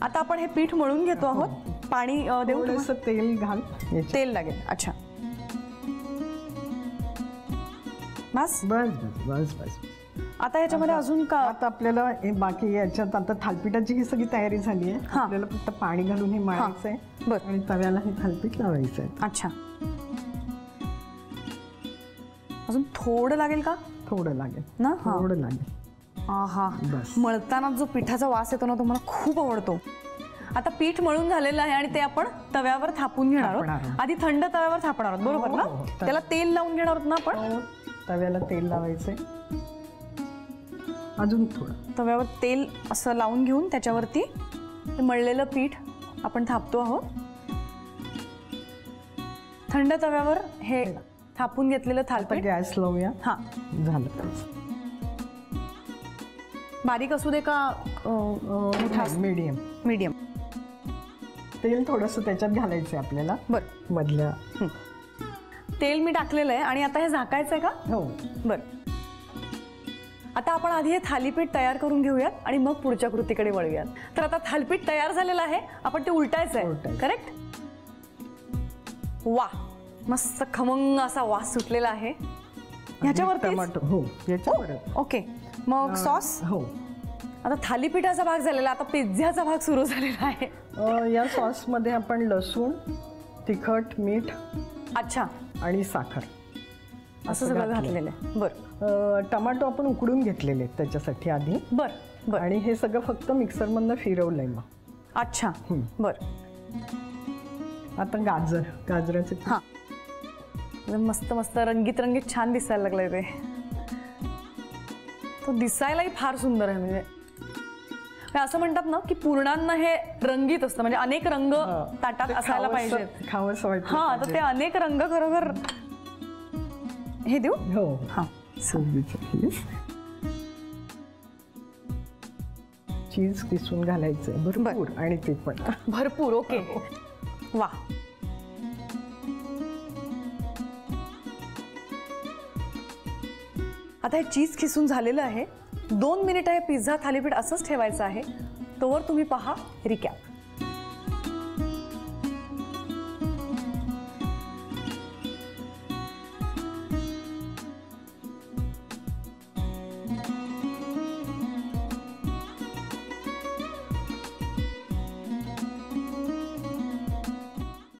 आता आपण हे पीठ मळून घेतो आहोत. पाणी देऊ, थोडंसं तेल घाल. तेल लागेल. अच्छा, बस बस बस बस बस. आता याच्यामध्ये अजून का? आता आपल्याला हे बाकी याच्यात आता थालपीठाची ही सगळी तयारी झाली आहे. आपल्याला फक्त पाणी घालून हे मळायचं आहे आणि तव्याला हे थालपीठ लावायचं आहे. अच्छा, अजून थोडं लागेल का? थोडं लागेल ना, थोडं लागेल. हा, मळताना जो पिठाचा वास येतो ना तो मला खूप आवडतो. आता पीठ मळून झालेलं आहे आणि ते आपण तव्यावर थापून घेणार आहोत. आधी थंड तव्यावर थापणार आहोत, बरोबर ना? त्याला तेल लावून घेणार आहोत ना आपण. तव्याला तेल लावायचंय. अजून थोडं तव्यावर तेल असं लावून घेऊन त्याच्यावरती मळलेलं पीठ आपण थापतो आहोत. थंड तव्यावर हे थापून घेतलेलं थालपीठ. गॅस लावूया. हा, झालं. बारीक असू दे का मीडियम? मीडियम. तेल थोडंसं त्याच्यात घालायचं आहे आपल्याला. बरं, मधल्या तेल मी टाकलेलं आहे आणि आता हे झाकायचं आहे का? हो. बरं, आता आपण आधी हे थालीपीठ तयार करून घेऊयात आणि मग पुढच्या कृतीकडे वळूयात. तर आता थालीपीठ तयार झालेलं आहे, आपण ते उलटायचं आहे. करेक्ट? वा, मस्त खमंग असा वास सुटलेला आहे. ह्याच्यावरती टमाटो. हो, याच्यावर. ओके, मग सॉस. हो, आता थालीपीठाचा भाग झालेला, आता पिझ्झाचा भाग सुरू झालेला आहे. या सॉसमध्ये आपण लसूण, तिखट, मीठ, अच्छा, आणि साखर असं सगळं घातलेलं आहे. बरं, टमाटो आपण उकडून घेतलेले आहेत त्याच्यासाठी आधी. बरं, आणि हे सगळं फक्त मिक्सरमधनं फिरवलंय मग. अच्छा, बरं. आता गाजराचे. हा, मस्त मस्त रंगीत रंगीत छान दिसायला लागलाय ते. तो दिसायलाही फार सुंदर आहे. म्हणजे असं म्हणतात ना की पूर्णांना हे रंगीत असतं, म्हणजे अनेक रंग ताटात असायला पाहिजेत. खावंसं वाटतं. हा, तर ते अनेक रंग खरोखर. हे देऊ? हो. हा, चीज किसून घालायचंय भरपूर. आणि ते पण भरपूर. ओके, वा. आता हे चीज खिसून झालेलं आहे. 2 मिनिटं हे पिझ्झा थालीपीठ असंच ठेवायचं आहे. तोवर तुम्ही पहा रिकॅप.